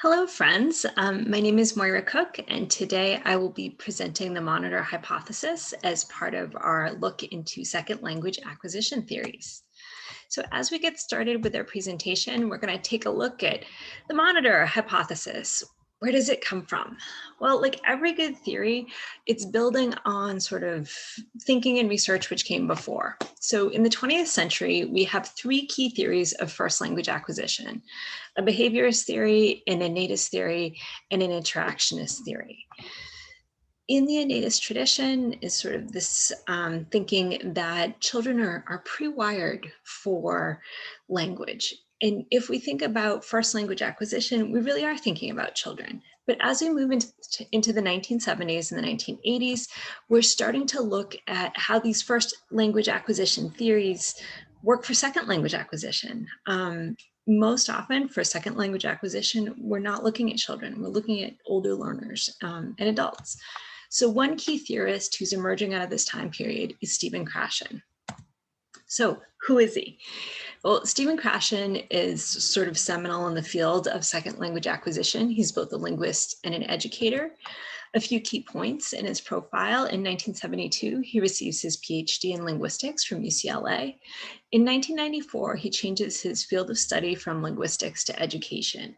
Hello, friends. My name is Moira Cook, and today I will be presenting the monitor hypothesis as part of our look into second language acquisition theories. So as we get started with our presentation, we're going to take a look at the monitor hypothesis. Where does it come from? Well, like every good theory, it's building on sort of thinking and research which came before. So in the 20th century, we have three key theories of first language acquisition: a behaviorist theory, an innatist theory, and an interactionist theory. In the innatist tradition is sort of this thinking that children are pre-wired for language. And if we think about first language acquisition, we really are thinking about children. But as we move into the 1970s and the 1980s, we're starting to look at how these first language acquisition theories work for second language acquisition. Most often for second language acquisition, we're not looking at children, we're looking at older learners and adults. So one key theorist who's emerging out of this time period is Stephen Krashen. So who is he? Well, Stephen Krashen is sort of seminal in the field of second language acquisition. He's both a linguist and an educator. A few key points in his profile: in 1972, he receives his PhD in linguistics from UCLA. In 1994, he changes his field of study from linguistics to education.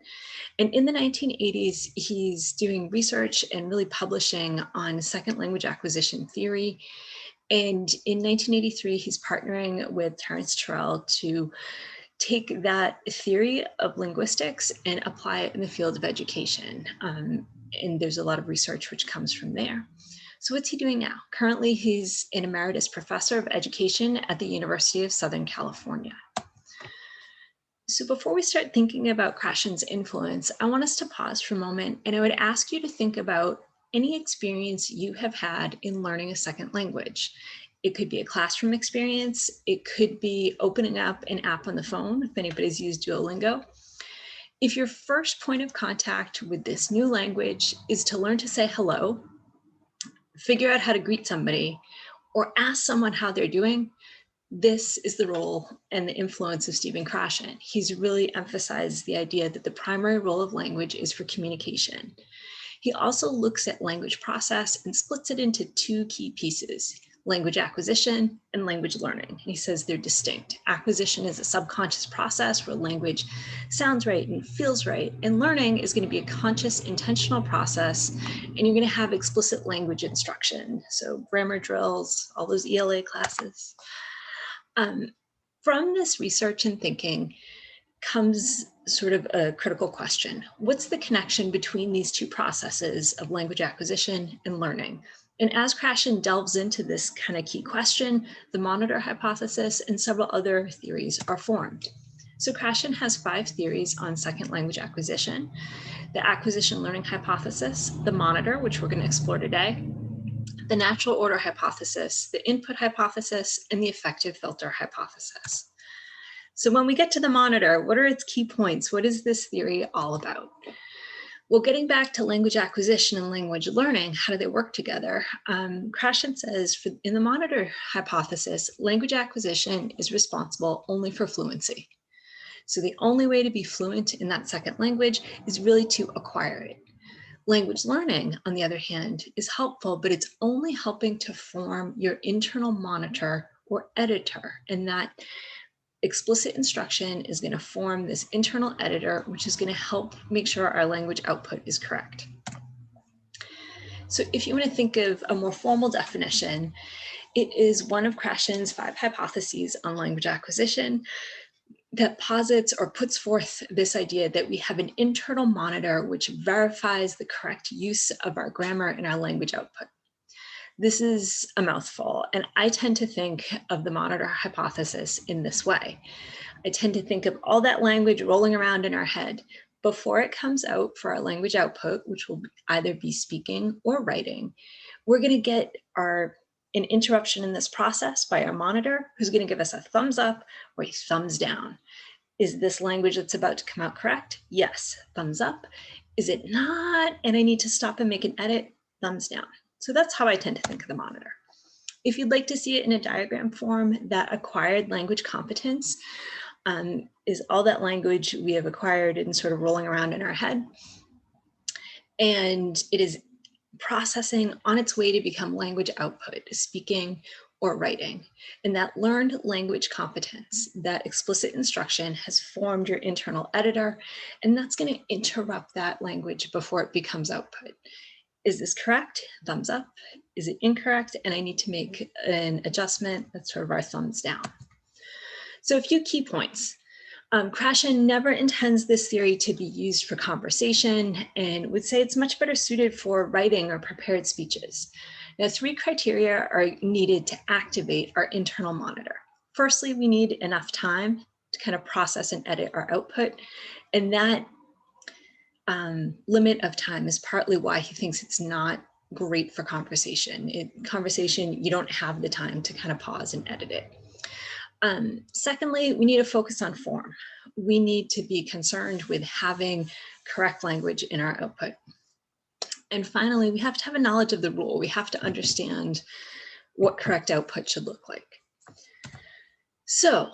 And in the 1980s, he's doing research and really publishing on second language acquisition theory. And in 1983, he's partnering with Terence Terrell to take that theory of linguistics and apply it in the field of education. And there's a lot of research which comes from there. So what's he doing now? Currently, he's an emeritus professor of education at the University of Southern California. So before we start thinking about Krashen's influence, I want us to pause for a moment, and I would ask you to think about any experience you have had in learning a second language. It could be a classroom experience. It could be opening up an app on the phone, if anybody's used Duolingo. If your first point of contact with this new language is to learn to say hello, figure out how to greet somebody, or ask someone how they're doing, this is the role and the influence of Stephen Krashen. He's really emphasized the idea that the primary role of language is for communication. He also looks at language process and splits it into two key pieces: language acquisition and language learning. And he says they're distinct. Acquisition is a subconscious process where language sounds right and feels right, and learning is going to be a conscious, intentional process, and you're going to have explicit language instruction. So grammar drills, all those ELA classes. From this research and thinking comes sort of a critical question. What's the connection between these two processes of language acquisition and learning? And as Krashen delves into this kind of key question, the monitor hypothesis and several other theories are formed. So Krashen has 5 theories on second language acquisition: the acquisition learning hypothesis, the monitor, which we're going to explore today, the natural order hypothesis, the input hypothesis, and the effective filter hypothesis. So when we get to the monitor, what are its key points? What is this theory all about? Well, getting back to language acquisition and language learning, how do they work together? Krashen says in the monitor hypothesis, language acquisition is responsible only for fluency. So the only way to be fluent in that second language is really to acquire it. Language learning, on the other hand, is helpful, but it's only helping to form your internal monitor or editor. And that explicit instruction is going to form this internal editor, which is going to help make sure our language output is correct. So if you want to think of a more formal definition, it is one of Krashen's 5 hypotheses on language acquisition that posits or puts forth this idea that we have an internal monitor which verifies the correct use of our grammar and our language output. This is a mouthful, and I tend to think of the monitor hypothesis in this way. I tend to think of all that language rolling around in our head. Before it comes out for our language output, which will either be speaking or writing, we're going to get an interruption in this process by our monitor, who's going to give us a thumbs up or a thumbs down. Is this language that's about to come out correct? Yes, thumbs up. Is it not, and I need to stop and make an edit? Thumbs down. So that's how I tend to think of the monitor. If you'd like to see it in a diagram form, that acquired language competence is all that language we have acquired and sort of rolling around in our head. And it is processing on its way to become language output, speaking or writing. And that learned language competence, that explicit instruction, has formed your internal editor, and that's going to interrupt that language before it becomes output. Is this correct? Thumbs up. Is it incorrect? And I need to make an adjustment. That's sort of our thumbs down. So a few key points. Krashen never intends this theory to be used for conversation and would say it's much better suited for writing or prepared speeches. Now, 3 criteria are needed to activate our internal monitor. Firstly, we need enough time to kind of process and edit our output. And that limit of time is partly why he thinks it's not great for conversation. Conversation, you don't have the time to kind of pause and edit it. Secondly, we need to focus on form. We need to be concerned with having correct language in our output. And finally, we have to have a knowledge of the rule. We have to understand what correct output should look like. So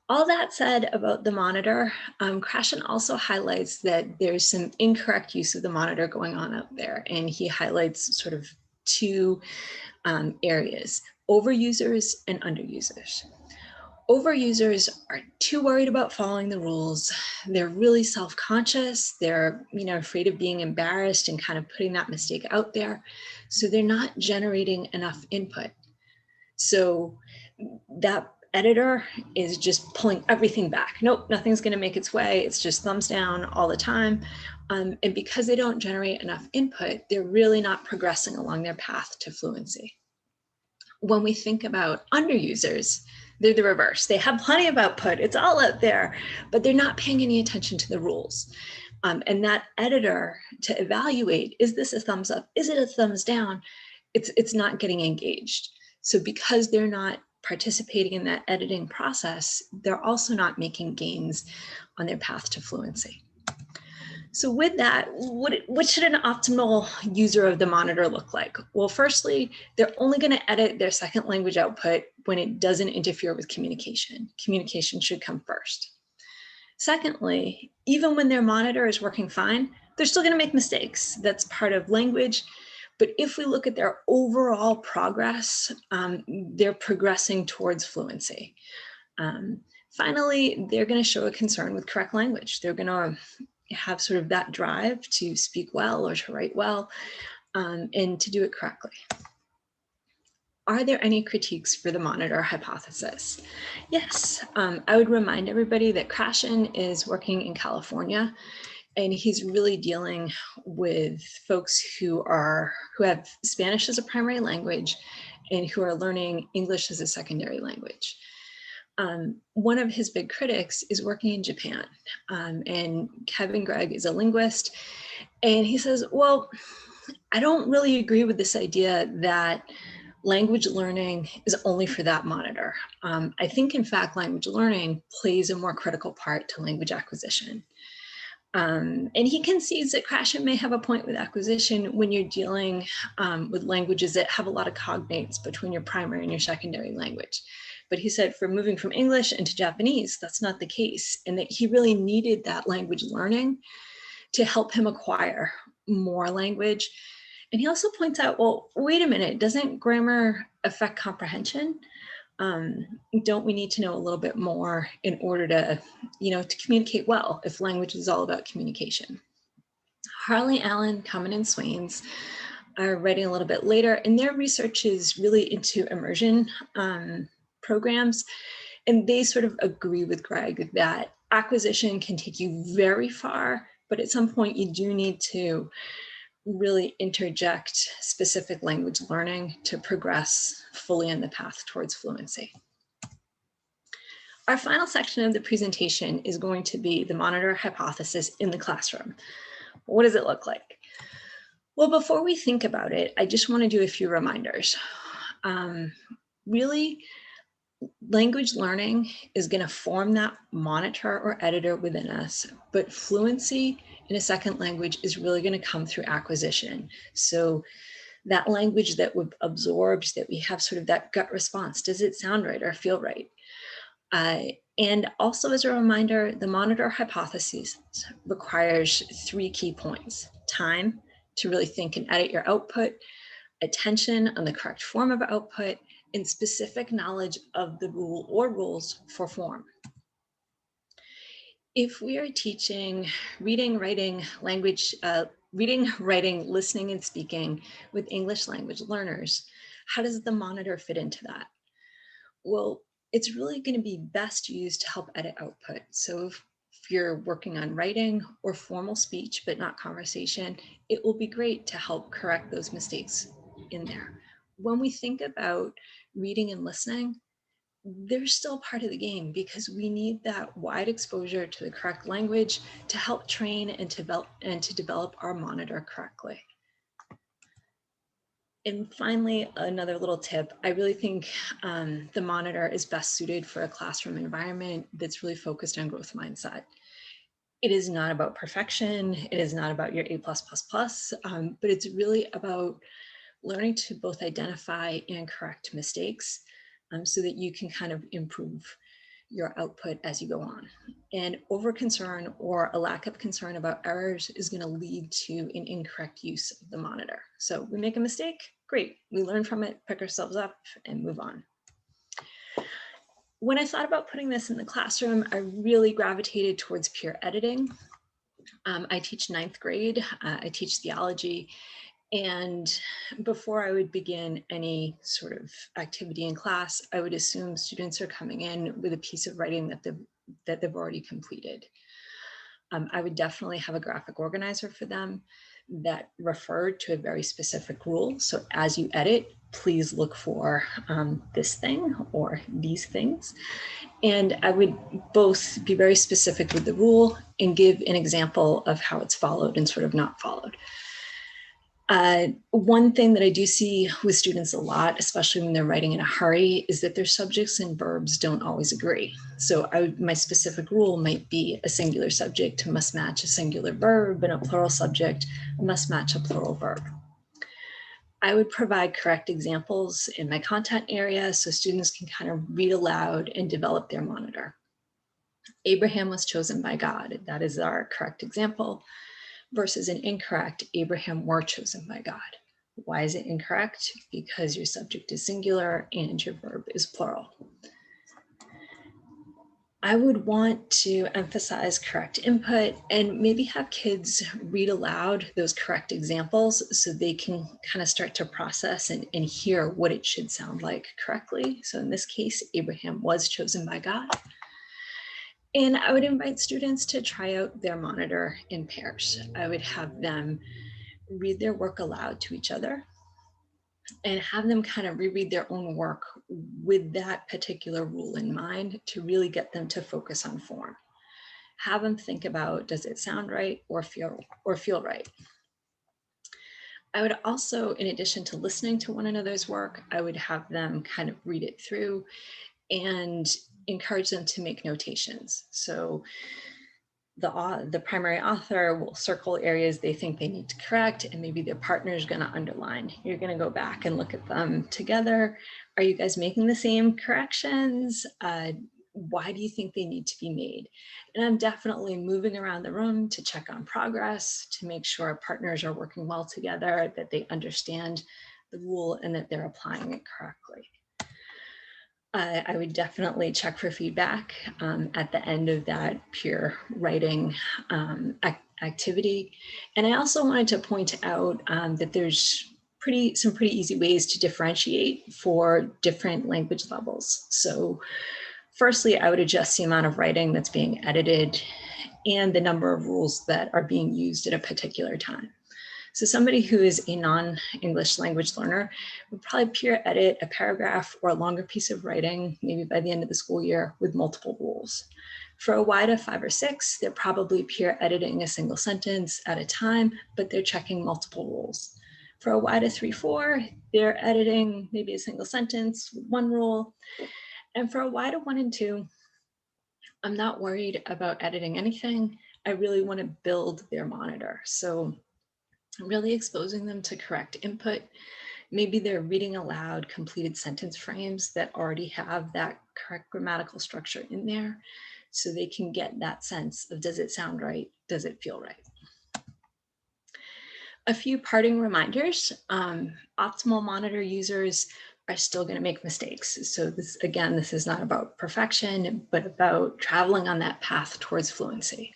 all that said about the monitor, Krashen also highlights that there's some incorrect use of the monitor going on out there. And he highlights sort of 2 areas: overusers and underusers. Overusers are too worried about following the rules. They're really self-conscious. They're, afraid of being embarrassed and kind of putting that mistake out there. So they're not generating enough input. So that editor is just pulling everything back. Nope, nothing's going to make its way. It's just thumbs down all the time. And because they don't generate enough input, they're really not progressing along their path to fluency. When we think about underusers, they're the reverse. They have plenty of output. It's all out there, but they're not paying any attention to the rules. And that editor to evaluate, is this a thumbs up? Is it a thumbs down? It's not getting engaged. So because they're not participating in that editing process, they're also not making gains on their path to fluency. So with that, what should an optimal user of the monitor look like? Well, firstly, they're only going to edit their second language output when it doesn't interfere with communication. Communication should come first. Secondly, even when their monitor is working fine, they're still going to make mistakes. That's part of language. But if we look at their overall progress, they're progressing towards fluency. Finally, they're going to show a concern with correct language. They're going to have sort of that drive to speak well or to write well, and to do it correctly. Are there any critiques for the monitor hypothesis? Yes, I would remind everybody that Krashen is working in California, and he's really dealing with folks who have Spanish as a primary language and who are learning English as a secondary language. One of his big critics is working in Japan, and Kevin Gregg is a linguist, and he says, well, I don't really agree with this idea that language learning is only for that monitor. I think, in fact, language learning plays a more critical part to language acquisition. And he concedes that Krashen may have a point with acquisition when you're dealing with languages that have a lot of cognates between your primary and your secondary language. But he said for moving from English into Japanese, that's not the case, and that he really needed that language learning to help him acquire more language. And he also points out, well, wait a minute, doesn't grammar affect comprehension? Don't we need to know a little bit more in order to, to communicate well if language is all about communication? Harley Allen, Kamen, and Swains are writing a little bit later, and their research is really into immersion programs. And they sort of agree with Gregg that acquisition can take you very far, but at some point you do need to really interject specific language learning to progress fully in the path towards fluency. Our final section of the presentation is going to be the monitor hypothesis in the classroom. What does it look like? Well, before we think about it, I just want to do a few reminders. Really, language learning is going to form that monitor or editor within us, but fluency in a second language is really going to come through acquisition. So that language that we've absorbed, that we have sort of that gut response, does it sound right or feel right? And also as a reminder, the monitor hypothesis requires 3 key points: time to really think and edit your output, attention on the correct form of output, and specific knowledge of the rule or rules for form. If we are teaching reading, writing, listening, and speaking with English language learners, how does the monitor fit into that? Well, it's really going to be best used to help edit output. So if you're working on writing or formal speech, but not conversation, it will be great to help correct those mistakes in there. When we think about reading and listening, they're still part of the game because we need that wide exposure to the correct language to help train and to develop our monitor correctly. And finally, another little tip, I really think the monitor is best suited for a classroom environment that's really focused on growth mindset. It is not about perfection. It is not about your A+++, but it's really about learning to both identify and correct mistakes so that you can kind of improve your output as you go on. And over concern or a lack of concern about errors is going to lead to an incorrect use of the monitor. So we make a mistake, great. We learn from it, pick ourselves up, and move on. When I thought about putting this in the classroom, I really gravitated towards peer editing. I teach 9th grade, I teach theology, and before I would begin any sort of activity in class, I would assume students are coming in with a piece of writing that they've already completed. I would definitely have a graphic organizer for them that referred to a very specific rule. So as you edit, please look for this thing or these things. And I would both be very specific with the rule and give an example of how it's followed and sort of not followed. One thing that I do see with students a lot, especially when they're writing in a hurry, is that their subjects and verbs don't always agree. So my specific rule might be a singular subject must match a singular verb, and a plural subject must match a plural verb. I would provide correct examples in my content area so students can kind of read aloud and develop their monitor. Abraham was chosen by God. That is our correct example. Versus an incorrect, Abraham were chosen by God. Why is it incorrect? Because your subject is singular and your verb is plural. I would want to emphasize correct input and maybe have kids read aloud those correct examples so they can kind of start to process and hear what it should sound like correctly. So in this case, Abraham was chosen by God. And I would invite students to try out their monitor in pairs. I would have them read their work aloud to each other and have them kind of reread their own work with that particular rule in mind to really get them to focus on form. Have them think about, does it sound right or feel right? I would also, in addition to listening to one another's work, I would have them kind of read it through and encourage them to make notations. So the primary author will circle areas they think they need to correct, and maybe their partner is going to underline. You're going to go back and look at them together. Are you guys making the same corrections? Why do you think they need to be made? And I'm definitely moving around the room to check on progress, to make sure our partners are working well together, that they understand the rule and that they're applying it correctly. I would definitely check for feedback at the end of that peer writing activity. And I also wanted to point out that there's some pretty easy ways to differentiate for different language levels. So firstly, I would adjust the amount of writing that's being edited and the number of rules that are being used at a particular time. So somebody who is a non-English language learner would probably peer edit a paragraph or a longer piece of writing, maybe by the end of the school year, with multiple rules. For a Y to 5 or 6, they're probably peer editing a single sentence at a time, but they're checking multiple rules. For a Y to 3, 4, they're editing maybe a single sentence with one rule. And for a Y to 1 and 2, I'm not worried about editing anything. I really want to build their monitor. So really exposing them to correct input, Maybe they're reading aloud completed sentence frames that already have that correct grammatical structure in there, so they can get that sense of, does it sound right? Does it feel right? A few parting reminders. Optimal monitor users are still going to make mistakes. So this, again, this is not about perfection, but about traveling on that path towards fluency.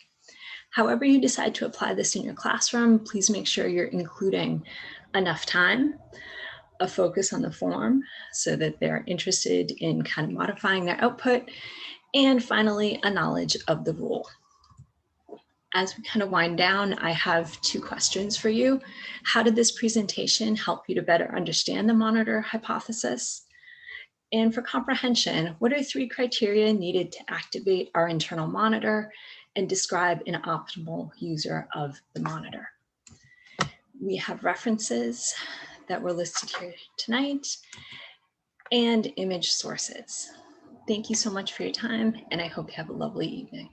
However you decide to apply this in your classroom, please make sure you're including enough time, a focus on the form so that they're interested in kind of modifying their output, and finally, a knowledge of the rule. As we kind of wind down, I have two questions for you. How did this presentation help you to better understand the monitor hypothesis? And for comprehension, what are 3 criteria needed to activate our internal monitor and describe an optimal user of the monitor? We have references that were listed here tonight and image sources. Thank you so much for your time, and I hope you have a lovely evening.